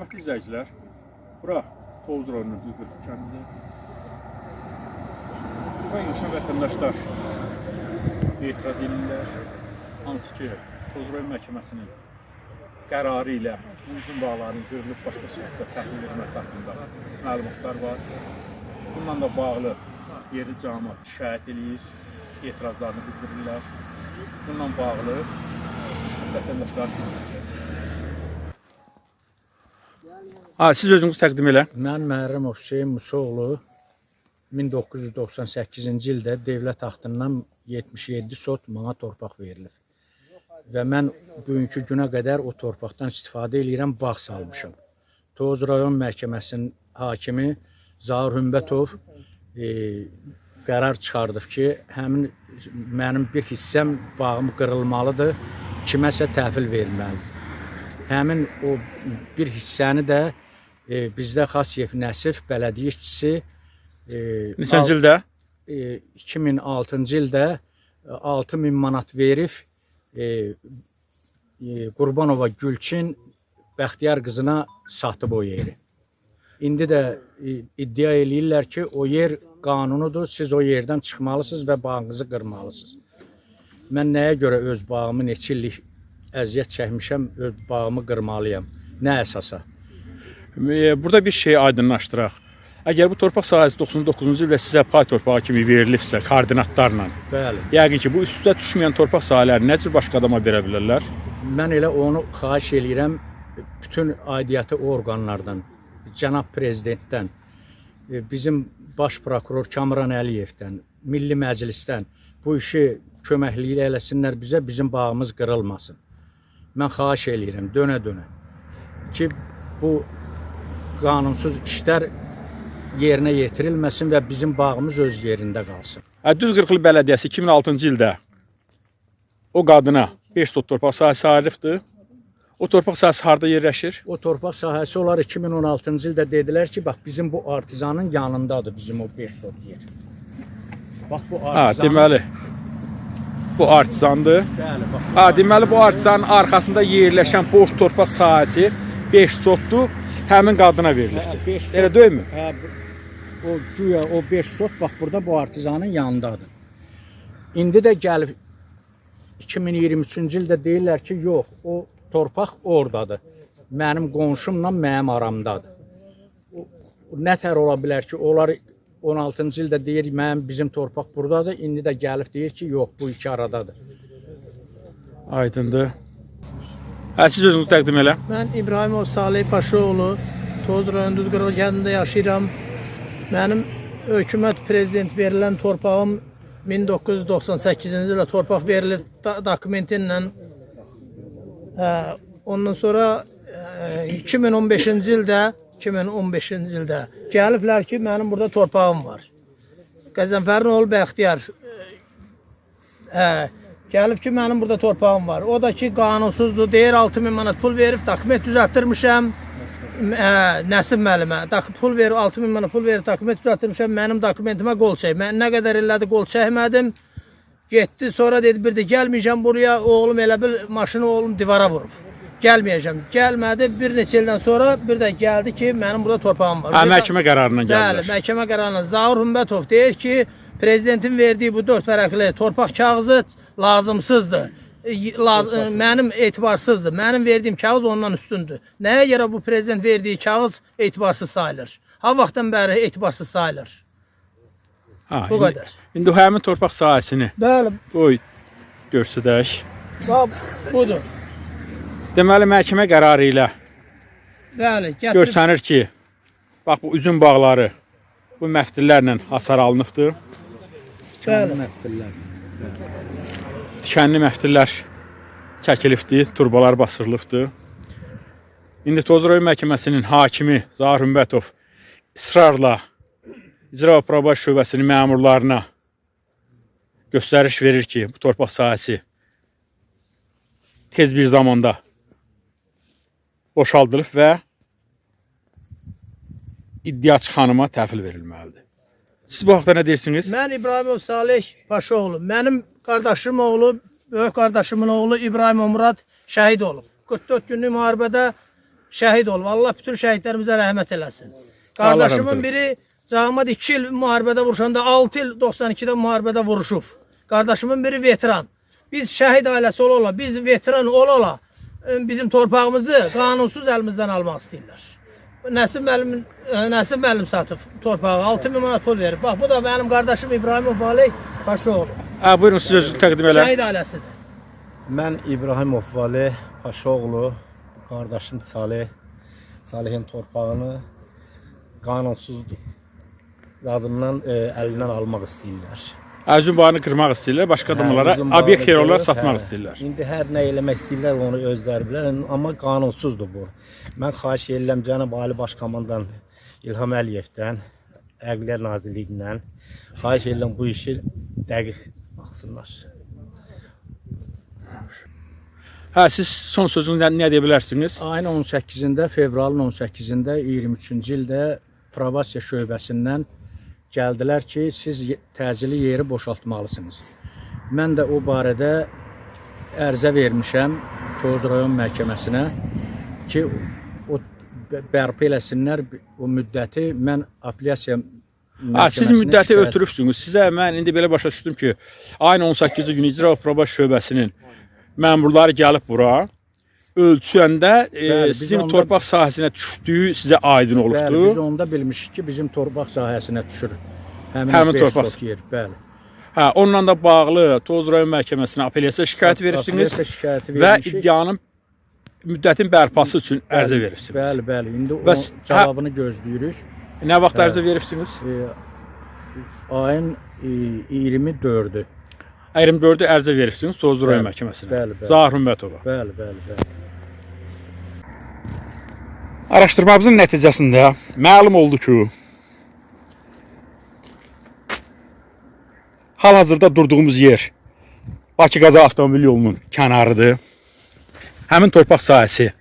Hörmətli izləyicilər, bura Tovuz rayonunun Düzqırıq kəndi. Buraya yaşayan vətəndaşlar etiraz edirlər. Hansı ki, Tovuz rayon məhkəməsinin qərarı ilə uzun bağların qırılıb başqa şəxsə təhvil edilməsi haqqında məlumatlar var. Bununla da bağlı yerli cəmiyyət şikayət edir, etirazlarını bildirirlər. Bununla bağlı vətəndaşlar siz özünüz təqdim elə. Mən Məhərrəmov Hüseyn Musoğlu 1998-ci ildə dövlət haqqından 77 sot mənə torpaq verilib. Və mən bugünkü günə qədər o torpaqdan istifadə edirəm, bağ salmışam. Tovuz rayon məhkəməsinin hakimi Zaur Hümbətov qərar çıxardıb ki, həmin mənim bir hissəm bağım qırılmalıdır, kiməsə təhvil verilməlidir. Həmin o bir hissəni də bizdə Xasiyev Nəsif bələdiyyə işçisi neçənci ildə? 2006-cı ildə 6000 manat verib Qurbanova Gülçin Bəxtiyar qızına satıb o yeri. İndi də iddia eləyirlər ki, o yer qanunudur, siz o yerdən çıxmalısınız və bağınızı qırmalısınız. Mən nəyə görə öz bağımı neçə illik əziyyət çəkmişəm, öz bağımı qırmalıyam? Nə əsasa? Burada bir şey aydınlaşdıraq. Əgər bu torpaq sahəsi 99-cu ildə sizə pay torpağı kimi verilibsə, koordinatlarla, Bəli. yəqin ki, bu üst-üstə düşməyən torpaq sahələrini nə cür başqa adama verə bilərlər? Mən elə onu xahiş eləyirəm bütün aidiyyatı orqanlardan, cənab prezidentdən, bizim baş prokuror Kamran Əliyevdən, Milli Məclisdən bu işi köməkliyi eləsinlər bizə, bizim bağımız qırılmasın. Mən xahiş eləyirəm dönə-dönə ki, bu qanunsuz işlər yerinə yetirilməsin və bizim bağımız öz yerində qalsın. Düzqırıqlı Bələdiyyəsi 2006-cı ildə o qadına 5 sot torpaq sahəsi ayrılıbdır. O torpaq sahəsi harada yerləşir? O torpaq sahəsi onlar 2016-cı ildə dedilər ki, bax bizim bu artizanın yanındadır bizim o 5 sot yer. Bax bu artizanın... Deməli, bu artizandır. Bəli, bax. Deməli, bu artizanın arxasında yerləşən boş torpaq sahəsi 5 sotdur, həmin qadına verilibdir. Elə deyilmi? O güya o 5 sot bax burada bu artizanın yanındadır. İndi də gəlib 2023-cü ildə deyirlər ki, yox, o torpaq oradadır. Mənim qonşumla mənim aramdadır. Nətər ola bilər ki, onlar 16-cı ildə deyir, mənim bizim torpaq buradadır. İndi də gəlib deyir ki, yox, bu iki aradadır. Aydındır. Siz özünüz təqdim elə. Mən İbrahimov Salih Paşaoğlu, Tovuz rayon Düzqırıq kəndində yaşayıram. Mənim hökumət prezident verilən torpağım 1998-ci ildə torpaq verilib dokumentinlə. Ondan sonra 2015-ci ildə gəliblər ki, mənim burada torpağım var. Qəzənfərin oğlu Bəxtiyar gəlib ki, mənim burada torpağım var. O da ki, qanunsuzdur, deyir 6000 manat pul verib, dokument düzəltdirmişəm. Nəsib müəllimə, pul verib, 6000 manat pul verib, dokument düzəltdirmişəm, mənim dokumentimə qol çək. Mən nə qədər elədi qol çəkmədim. Getdi, sonra dedi, bir də gəlməyəcəm buraya, oğlum elə bil, maşını oğlum divara vurub. Gəlməyəcəm. Gəlmədi, bir neçə ildən sonra bir də gəldi ki, mənim burada torpağım var. Məhkəmə qərarından gəldilər. Bəli, məhkəmə qərarından. Zaur Hümbətov deyir ki, prezidentin verdiyi bu 4 vərəqli torpaq kağızı lazımsızdır. Mənim etibarsızdır. Mənim verdiyim kağız ondan üstündür. Nəyə görə bu prezident verdiyi kağız etibarsız sayılır? Ha vaxtdan bəri etibarsız sayılır. Bu qədər. İndi həmin torpaq sahəsini qoy görsədək. Budur. Deməli, məhkəmə qərarı ilə görsənir ki, bax bu üzüm bağları bu məftillərlə hasar alınıbdır. Tikanlı məftillər çəkilibdir, turbalar basırılıbdır. İndi Tovuz rayon məhkəməsinin hakimi Zaur Hümbətov israrla İcra və Probasiya şöbəsinin məmurlarına göstəriş verir ki, bu torpaq sahəsi tez bir zamanda boşaldılıb və iddiaçı xanıma təhvil verilməlidir. Siz bu haqda nə deyirsiniz? Mən İbrahimov Salih Paşaoğlu. Mənim qardaşım oğlu, böyük qardaşımın oğlu İbrahimov Murad şəhid olub. 44 günlük müharibədə şəhid olub. Allah bütün şəhidlərimizə rəhmət eləsin. Allah rəhmət Qardaşımın eləsin. biri Cahmad 2 il müharibədə vuruşanda 6 il 92-də müharibədə vuruşub. Qardaşımın biri veteran. Biz şəhid ailəsi ola, biz veteran ola bizim torpağımızı qanunsuz əlimizdən almaq istəyirlər. Nəsib müəllim satıb torpağı 6000 manat pul verib. Bax bu da mənim qardaşım İbrahimov Valey Paşaoğlu. Buyurun siz özünüzü təqdim elə. Şəhid ailəsidir. Mən İbrahimov Vali Paşaoğlu, qardaşım Salihin torpağını qanunsuz zadından əlindən almaq istəyirlər. Özün bağını qırmaq istəyirlər, başqa adamlara Bizim obyekt yer bağımızı, olaraq satmaq istəyirlər. İndi hər nə eləmək istəyirlər onu özləri bilər, amma qanunsuzdur bu. Mən xahiş edirəm Cənab Ali Baş Komandan İlham Əliyevdən, Əqliyyə Nazirliyindən xahiş edirəm bu işi dəqiq baxsınlar. Siz son sözünüzü nə deyə bilərsiniz? Ayın 18-də, fevralın 18-də 23-cü ildə Provasiya şöbəsindən gəldilər ki, siz təcili yeri boşaltmalısınız. Mən də o barədə ərizə vermişəm Tovuz rayon məhkəməsinə ki, o bərpa eləsinlər o müddəti. Mən apellyasiya Siz müddəti ötürübsünüz. Sizə mən indi belə başa düşdüm ki, ayın 18-ci günü İcra və Probasiya şöbəsinin məmurları gəlib bura, ölçüyəndə sizin torpaq sahəsinə düşdüyü sizə aydın olubdur. Bəli, biz onda bilmişik ki, bizim torpaq sahəsinə düşür. Həmin torpaq yer, bəli. Onunla da bağlı Tovuz rayon məhkəməsinə apellyasiya şikayəti veribsiniz və iddianın müddətin bərpası üçün ərizə veribsiniz. Bəli, bəli. İndi o cavabını gözləyirik. Nə vaxt ərizə veribsiniz? Ayın 24-ü. 24-də ərizə veribsiniz Tovuz rayon məhkəməsinə. Bəli, bəli. Zahir Ümmətova. Bəli, bəli, bəli. Araşdırmamızın nəticəsində məlum oldu ki, hal-hazırda durduğumuz yer Bakı-Qazax avtomobil yolunun kənarıdır. Həmin torpaq sahəsi,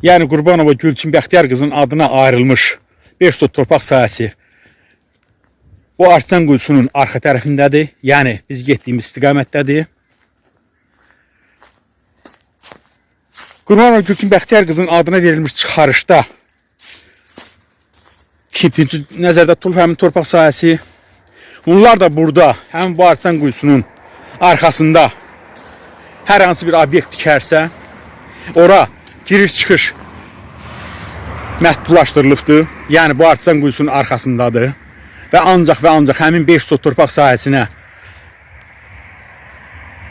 yəni Qurbanova Gülçin Bəxtiyar qızın adına ayrılmış 5 sot torpaq sahəsi bu Artsan quyusunun arxa tərəfindədir. Yəni biz getdiyimiz istiqamətdədir. Qurbanova Gülçin Bəxtiyar qızın adına verilmiş çıxarışda ikinci nəzərdə tutulub həmin torpaq sahəsi. Bunlar da burada həmin bu Artsan quyusunun arxasında hər hansı bir obyekt tikərsə, ora giriş-çıxış məhdudlaşdırılıbdır. Yəni bu Artsan quyusunun arxasındadır. Və ancaq həmin 5 sot torpaq sahəsinə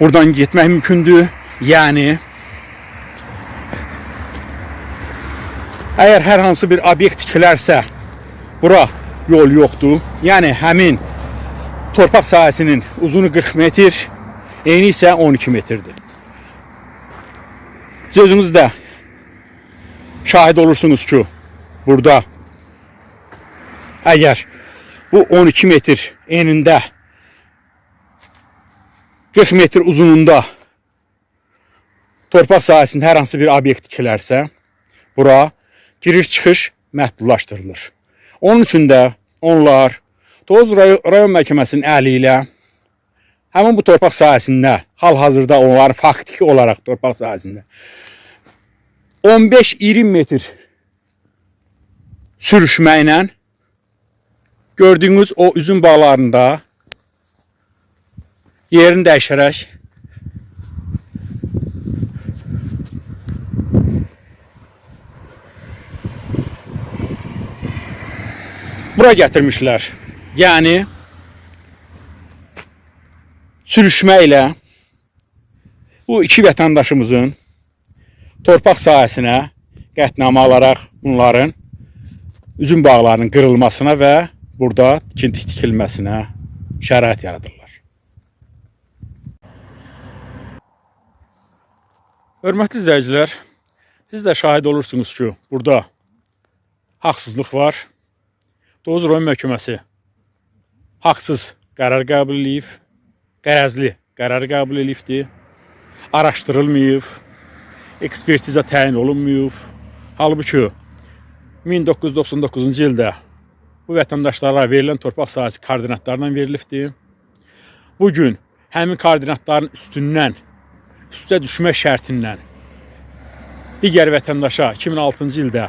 buradan getmək mümkündür. Yəni əgər hər hansı bir obyekt tikilərsə, bura yol yoxdur. Yəni həmin torpaq sahəsinin uzunu 40 metr, eni isə 12 metrdir. Siz özünüz də şahid olursunuz ki, burada əgər bu 12 metr enində 40 metr uzunluğunda torpaq sahəsində hər hansı bir obyekt tikilərsə, bura giriş-çıxış məhdudlaşdırılır. Onun üçün də onlar Tovuz rayon məhkəməsinin əli ilə həmin bu torpaq sahəsində, hal-hazırda onların faktiki olaraq torpaq sahəsində 15-20 metr sürüşməklə gördüyünüz o üzüm bağlarında yerini dəyişərək bura gətirmişlər. Yəni sürüşməklə bu iki vətəndaşımızın torpaq sahəsinə qətnamə alaraq bunların üzüm bağlarının qırılmasına və burada tikinti tikilməsinə şərait yaradırlar. Hörmətli izləyicilər, siz də şahid olursunuz ki, burada haqsızlıq var. Tovuz rayon məhkəməsi haqsız qərar qəbul edib, qərəzli qərar qəbul edibdir, araşdırılmayıb, ekspertiza təyin olunmayıb. Halbuki 1999-cu ildə bu vətəndaşlara verilən torpaq sahəsi koordinatlarla verilibdir. Bugün həmin koordinatların üstündən, üstə düşmək şərtindən digər vətəndaşa 2006-cı ildə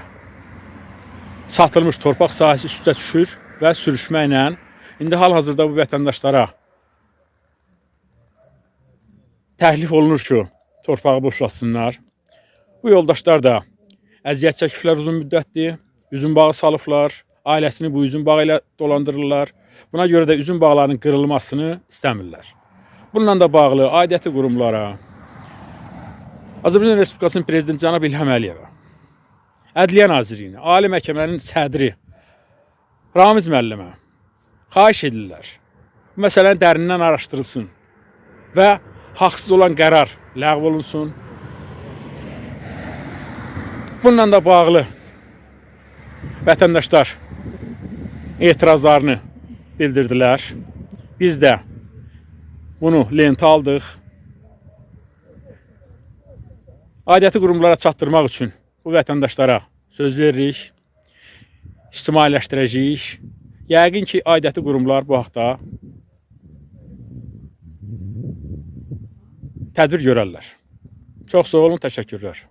satılmış torpaq sahəsi üstə düşür və sürüşməklə indi hal-hazırda bu vətəndaşlara təklif olunur ki, torpağı boşaltsınlar. Bu yoldaşlar da əziyyət çəkiblər uzun müddətdir, üzüm bağı salıblar, ailəsini bu üzüm bağı ilə dolandırırlar. Buna görə də üzüm bağlarının qırılmasını istəmirlər. Bununla da bağlı aidiyyatlı qurumlara, Azərbaycan Respublikasının Prezidenti cənab İlham Əliyevə, Ədliyyə Nazirliyinə, Ali Məhkəmənin sədri Ramiz müəllimə xahiş edirlər. Bu məsələni dərindən araşdırılsın və haqsız olan qərar ləğv olunsun. Bununla da bağlı vətəndaşlar etirazlarını bildirdilər. Biz də bunu lentə aldıq. Aidiyyatı qurumlara çatdırmaq üçün bu vətəndaşlara söz veririk, ictimailəşdirəcəyik. Yəqin ki, aidiyyatı qurumlar bu haqda tədbir görərlər. Çox sağ olun, təşəkkürlər.